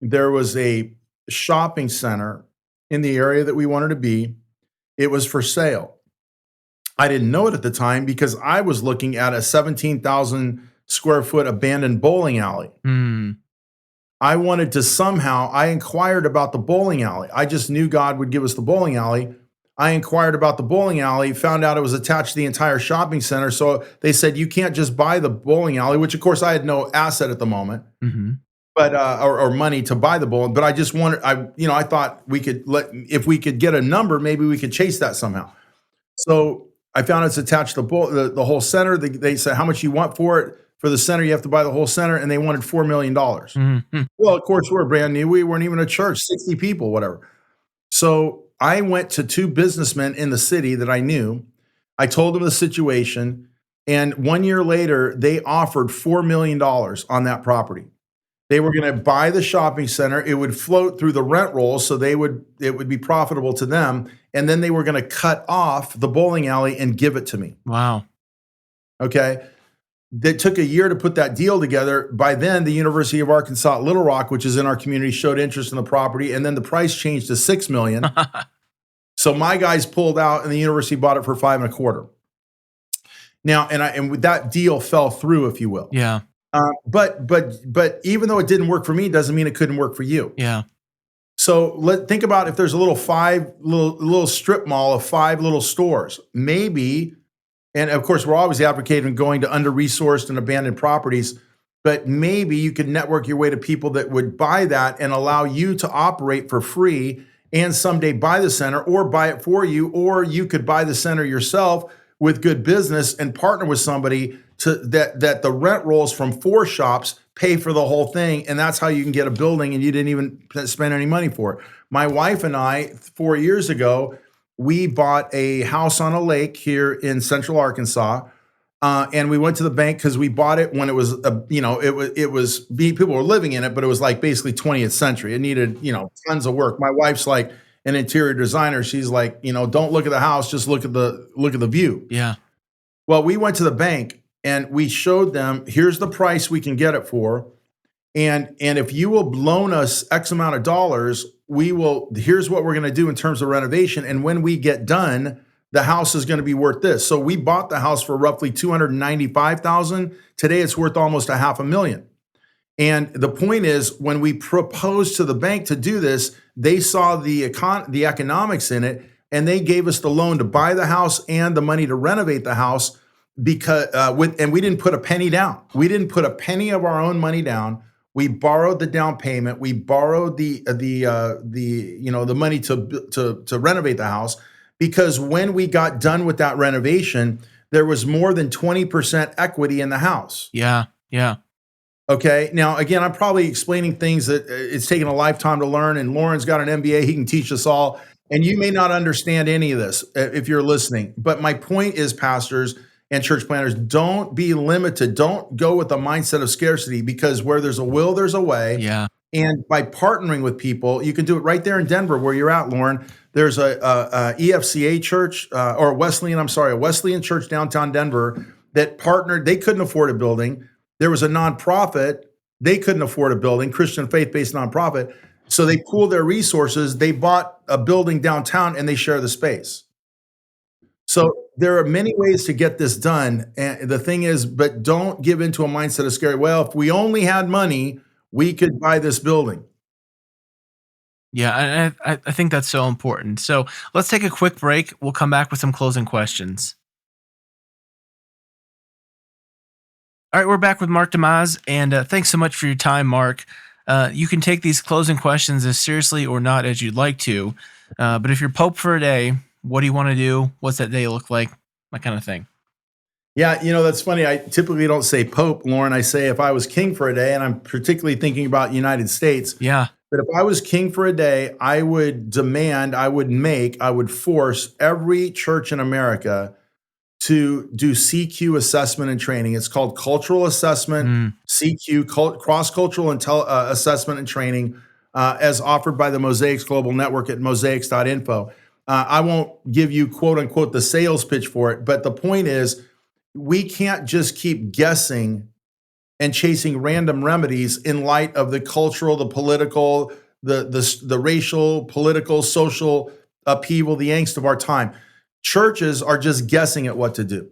there was a shopping center in the area that we wanted to be. It was for sale. I didn't know it at the time because I was looking at a 17,000 square foot abandoned bowling alley. I wanted to I inquired about the bowling alley. I just knew God would give us the bowling alley. I inquired about the bowling alley, found out it was attached to the entire shopping center. So they said, you can't just buy the bowling alley, which of course I had no asset at the moment, but or money to buy the bowling. But I just wanted, I thought if we could get a number, maybe we could chase that somehow. So I found it's attached to the whole center. They said, how much you want for it? For the center, you have to buy the whole center, and they wanted $4 million. Well, of course, we're brand new. We weren't even a church, 60 people, whatever. So I went to two businessmen in the city that I knew. I told them the situation, and 1 year later, they offered $4 million on that property. They were going to buy the shopping center. It would float through the rent roll, so it would be profitable to them. And then they were going to cut off the bowling alley and give it to me. Wow. Okay. It took a year to put that deal together. By then, the University of Arkansas at Little Rock, which is in our community, showed interest in the property, and then the price changed to $6 million. So my guys pulled out, and the university bought it for $5.25 million. Now, and that deal fell through, if you will. Yeah. But even though it didn't work for me, doesn't mean it couldn't work for you. Yeah. So think about if there's a little strip mall of 5 little stores, maybe. And of course, we're always advocating going to under-resourced and abandoned properties, but maybe you could network your way to people that would buy that and allow you to operate for free and someday buy the center or buy it for you, or you could buy the center yourself with good business and partner with somebody to that the rent rolls from 4 shops pay for the whole thing, and that's how you can get a building and you didn't even spend any money for it. My wife and I 4 years ago, we bought a house on a lake here in Central Arkansas. And we went to the bank because we bought it when it was, people were living in it, but it was like basically 20th century. It needed, tons of work. My wife's like an interior designer. She's like, don't look at the house, just look at the view. Yeah. Well, we went to the bank and we showed them, here's the price we can get it for. And if you will loan us X amount of dollars, here's what we're going to do in terms of renovation. And when we get done, the house is going to be worth this. So we bought the house for roughly $295,000. Today it's worth almost $500,000. And the point is, when we proposed to the bank to do this, they saw the economics in it, and they gave us the loan to buy the house and the money to renovate the house because and we didn't put a penny down. We didn't put a penny of our own money down. We borrowed the down payment. We borrowed the money to renovate the house. Because when we got done with that renovation, there was more than 20% equity in the house. Yeah. Okay. Now, again, I'm probably explaining things that it's taken a lifetime to learn, and Lauren's got an MBA. He can teach us all. And you may not understand any of this if you're listening. But my point is, pastors and church planners, don't be limited. Don't go with a mindset of scarcity, because where there's a will, there's a way. Yeah. And by partnering with people, you can do it right there in Denver where you're at, Lauren. There's a EFCA church, a Wesleyan church downtown Denver that partnered. They couldn't afford a building. There was a nonprofit. They couldn't afford a building, Christian faith-based nonprofit. So they pooled their resources. They bought a building downtown and they share the space. So there are many ways to get this done. And the thing is, but don't give into a mindset of scary. Well, if we only had money, we could buy this building. Yeah, I think that's so important. So let's take a quick break. We'll come back with some closing questions. All right, we're back with Mark DeYmaz, and thanks so much for your time, Mark. You can take these closing questions as seriously or not as you'd like to, but if you're Pope for a day, what do you want to do? What's that day look like? That kind of thing. Yeah, that's funny. I typically don't say Pope, Lauren. I say if I was king for a day, and I'm particularly thinking about United States. Yeah. But if I was king for a day, I would force every church in America to do CQ assessment and training. It's called cultural assessment, CQ, cross-cultural assessment and training, as offered by the Mosaics Global Network at mosaics.info. I won't give you, quote unquote, the sales pitch for it, but the point is, we can't just keep guessing and chasing random remedies in light of the cultural, the political, the racial, political, social upheaval, the angst of our time. Churches are just guessing at what to do,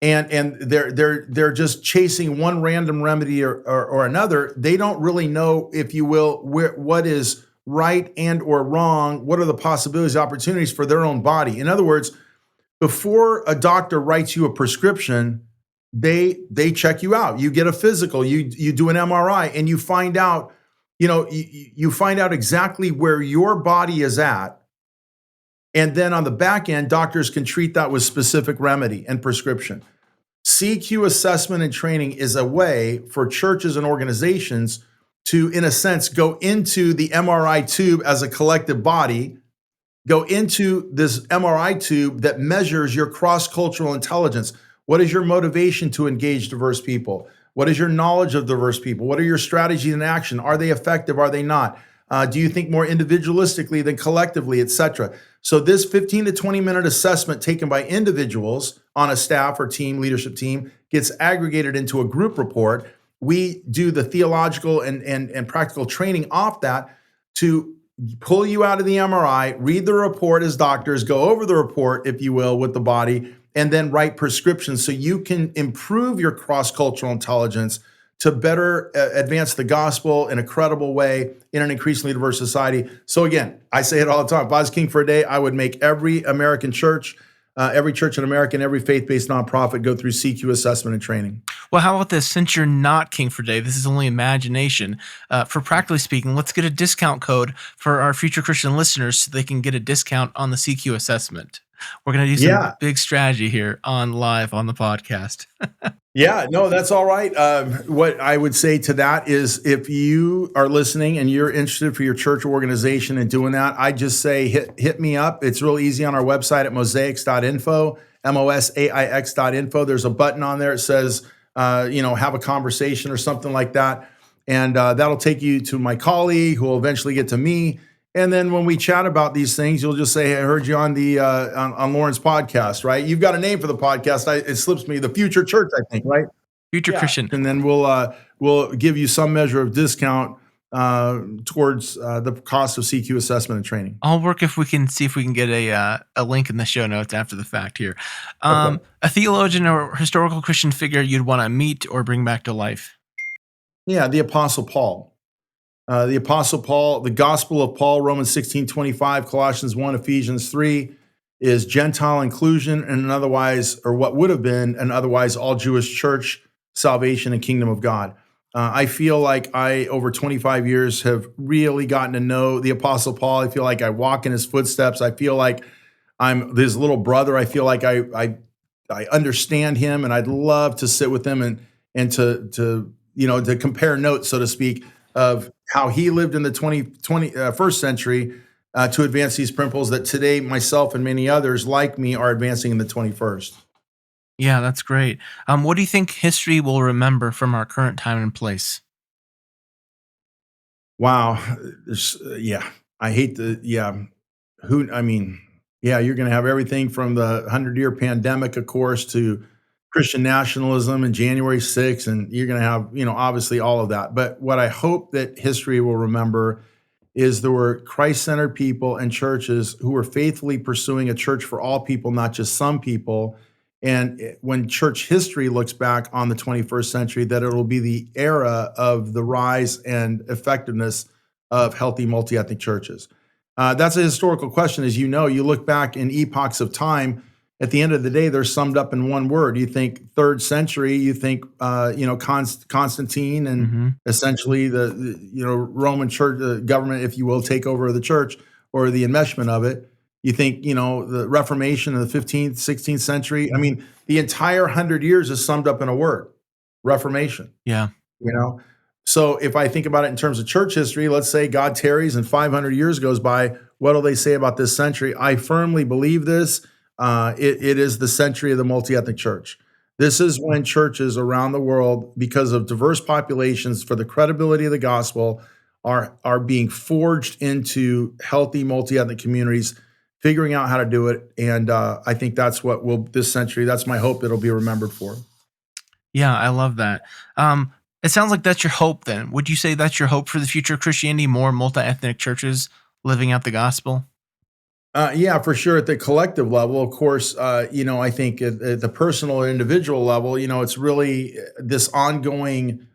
and they're just chasing one random remedy or another. They don't really know, if you will, what is right and or wrong. What are the possibilities, opportunities for their own body? In other words, before a doctor writes you a prescription, they check you out. You get a physical, you do an MRI, and you find out, you find out exactly where your body is at. And then on the back end, doctors can treat that with specific remedy and prescription. CQ assessment and training is a way for churches and organizations to, in a sense, go into the MRI tube as a collective body, go into this MRI tube that measures your cross-cultural intelligence. What is your motivation to engage diverse people? What is your knowledge of diverse people? What are your strategies in action? Are they effective? Are they not? Do you think more individualistically than collectively, et cetera? So this 15 to 20 minute assessment taken by individuals on a staff or team, leadership team, gets aggregated into a group report. We do the theological and practical training off that to pull you out of the MRI, read the report as doctors, go over the report, if you will, with the body, and then write prescriptions so you can improve your cross-cultural intelligence to better advance the gospel in a credible way in an increasingly diverse society. So again, I say it all the time. If I was king for a day, I would make every American church every church in America and every faith-based nonprofit go through CQ assessment and training. Well, how about this? Since you're not King for Day, this is only imagination. For practically speaking, let's get a discount code for our future Christian listeners so they can get a discount on the CQ assessment. We're going to do some Yeah. big strategy here live on the podcast. Yeah, no, that's all right. What I would say to that is if you are listening and you're interested for your church or organization in doing that, I just say hit me up. It's real easy on our website at mosaics.info, MOSAIX.info. There's a button on there. It says, have a conversation or something like that. And that'll take you to my colleague who will eventually get to me. And then when we chat about these things, you'll just say, "Hey, I heard you on the on Lauren's podcast, right? You've got a name for the podcast. It slips me. The Future Church, I think, right? Future Christian. And then we'll give you some measure of discount towards the cost of CQ assessment and training. I'll work if we can see if we can get a link in the show notes after the fact here. Okay. A theologian or historical Christian figure you'd want to meet or bring back to life. Yeah, the Apostle Paul. The Apostle Paul, the Gospel of Paul, Romans 16:25, Colossians 1, Ephesians 3, is Gentile inclusion and what would have been an otherwise all Jewish church, salvation, and kingdom of God. I feel like I, over 25 years, have really gotten to know the Apostle Paul. I feel like I walk in his footsteps. I feel like I'm his little brother. I feel like I understand him, and I'd love to sit with him and to compare notes, so to speak, of how he lived in the 21st century to advance these principles that today myself and many others like me are advancing in the 21st. Yeah, that's great. What do you think history will remember from our current time and place? Wow. I hate you're going to have everything from the 100-year pandemic, of course, to Christian nationalism and January 6th, and you're going to have, obviously all of that. But what I hope that history will remember is there were Christ-centered people and churches who were faithfully pursuing a church for all people, not just some people. And when church history looks back on the 21st century, that it'll be the era of the rise and effectiveness of healthy multi-ethnic churches. That's a historical question. As you know, you look back in epochs of time, at the end of the day, they're summed up in one word. You think 3rd century, you think, Constantine and essentially the Roman church government, if you will, take over the church or the enmeshment of it. You think, the Reformation in the 15th, 16th century. I mean, the entire 100 years is summed up in a word, Reformation. Yeah. So if I think about it in terms of church history, let's say God tarries and 500 years goes by, what will they say about this century? I firmly believe this. It is the century of the multi-ethnic church. This is when churches around the world, because of diverse populations, for the credibility of the gospel, are being forged into healthy multi-ethnic communities, figuring out how to do it. And I think that's what this century, that's my hope it'll be remembered for. Yeah, I love that. It sounds like that's your hope then. Would you say that's your hope for the future of Christianity, more multi-ethnic churches living out the gospel? Yeah, for sure. At the collective level, of course, I think at the personal or individual level, it's really this ongoing,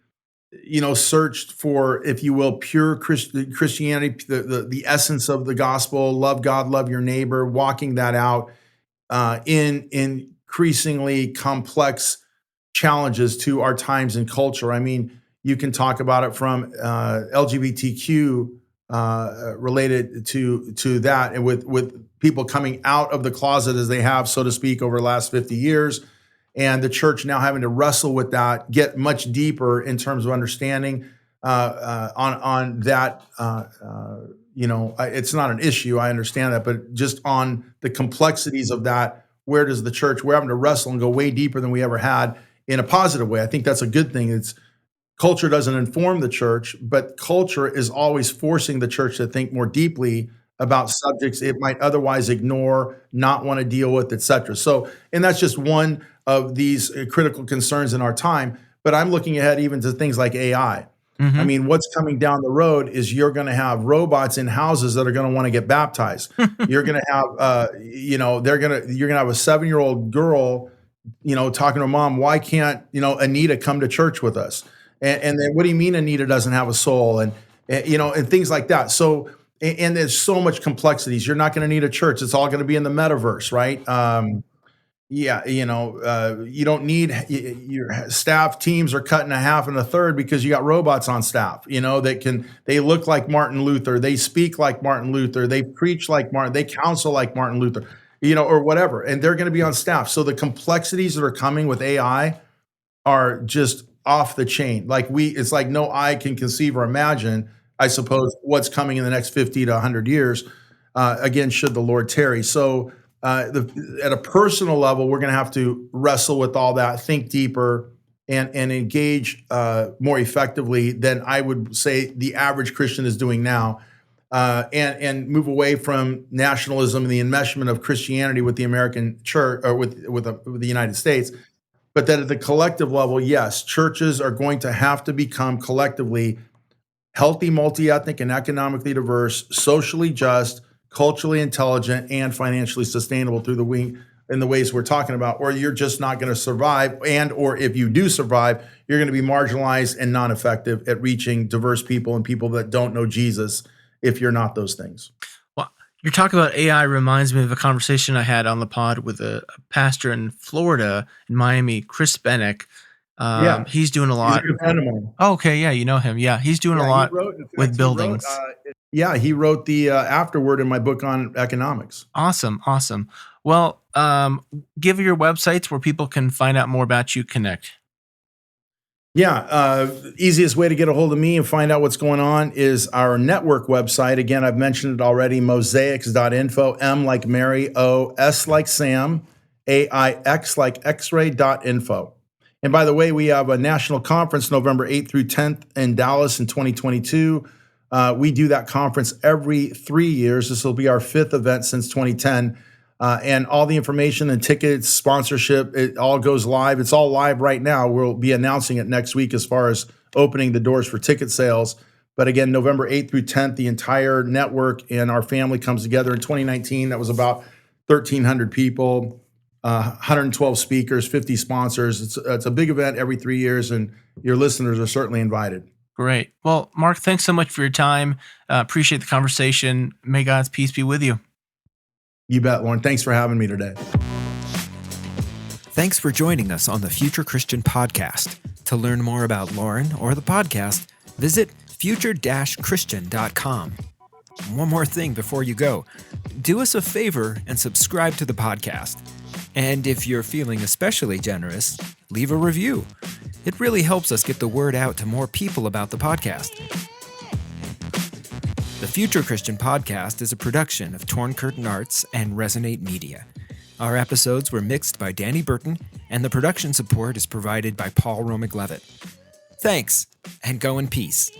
search for, if you will, pure Christianity, the essence of the gospel, love God, love your neighbor, walking that out in increasingly complex challenges to our times and culture. I mean, you can talk about it from LGBTQ related to that, and with people coming out of the closet as they have, so to speak, over the last 50 years, and the church now having to wrestle with that, get much deeper in terms of understanding on that. It's not an issue, I understand that, but just on the complexities of that, we're having to wrestle and go way deeper than we ever had in a positive way. I think that's a good thing. Culture doesn't inform the church, but culture is always forcing the church to think more deeply about subjects it might otherwise ignore, not want to deal with, et cetera. So, and that's just one of these critical concerns in our time. But I'm looking ahead even to things like AI. I mean, what's coming down the road is you're going to have robots in houses that are going to want to get baptized. You're going to have, you're going to have a 7-year-old girl, talking to her mom, why can't, Anita come to church with us? And then what do you mean Anita doesn't have a soul? And things like that. So, and there's so much complexities. You're not going to need a church. It's all going to be in the metaverse, right? Yeah, you don't need your staff teams are cut in a half and a third because you got robots on staff, they look like Martin Luther, they speak like Martin Luther, they preach like Martin, they counsel like Martin Luther, or whatever, and they're going to be on staff. So the complexities that are coming with AI are just off the chain. It's like no eye can conceive or imagine, I suppose, what's coming in the next 50 to 100 years. Again, should the Lord tarry. So, at a personal level, we're going to have to wrestle with all that, think deeper, and engage more effectively than I would say the average Christian is doing now, and move away from nationalism and the enmeshment of Christianity with the American church or with the United States. But that at the collective level, yes, churches are going to have to become collectively healthy, multi-ethnic, and economically diverse, socially just, culturally intelligent, and financially sustainable in the ways we're talking about, or you're just not going to survive. Or if you do survive, you're going to be marginalized and non-effective at reaching diverse people and people that don't know Jesus if you're not those things. Well, your talk about AI reminds me of a conversation I had on the pod with a pastor in Florida, in Miami, Chris Bennick. Yeah. He's doing a He's lot. a good friend of mine. Oh, okay, yeah, you know him. Yeah, he's doing a lot with buildings. He wrote the afterword in my book on economics. Awesome. Well, give your websites where people can find out more about you, connect. Yeah, easiest way to get a hold of me and find out what's going on is our network website. Again, I've mentioned it already, mosaics.info, M like Mary, O, S like Sam, AIX like X-ray.info. And by the way, we have a national conference November 8th through 10th in Dallas in 2022. We do that conference every 3 years. This will be our 5th event since 2010. And all the information and tickets, sponsorship, it all goes live. It's all live right now. We'll be announcing it next week as far as opening the doors for ticket sales. But again, November 8th through 10th, the entire network and our family comes together. In 2019, that was about 1,300 people, 112 speakers, 50 sponsors. It's a big event every 3 years, and your listeners are certainly invited. Great. Well, Mark, thanks so much for your time. Appreciate the conversation. May God's peace be with you. You bet, Lauren. Thanks for having me today. Thanks for joining us on the Future Christian Podcast. To learn more about Lauren or the podcast, visit future-christian.com. One more thing before you go. Do us a favor and subscribe to the podcast. And if you're feeling especially generous, leave a review. It really helps us get the word out to more people about the podcast. The Future Christian Podcast is a production of Torn Curtain Arts and Resonate Media. Our episodes were mixed by Danny Burton, and the production support is provided by Paul Romig-Levitt. Thanks, and go in peace.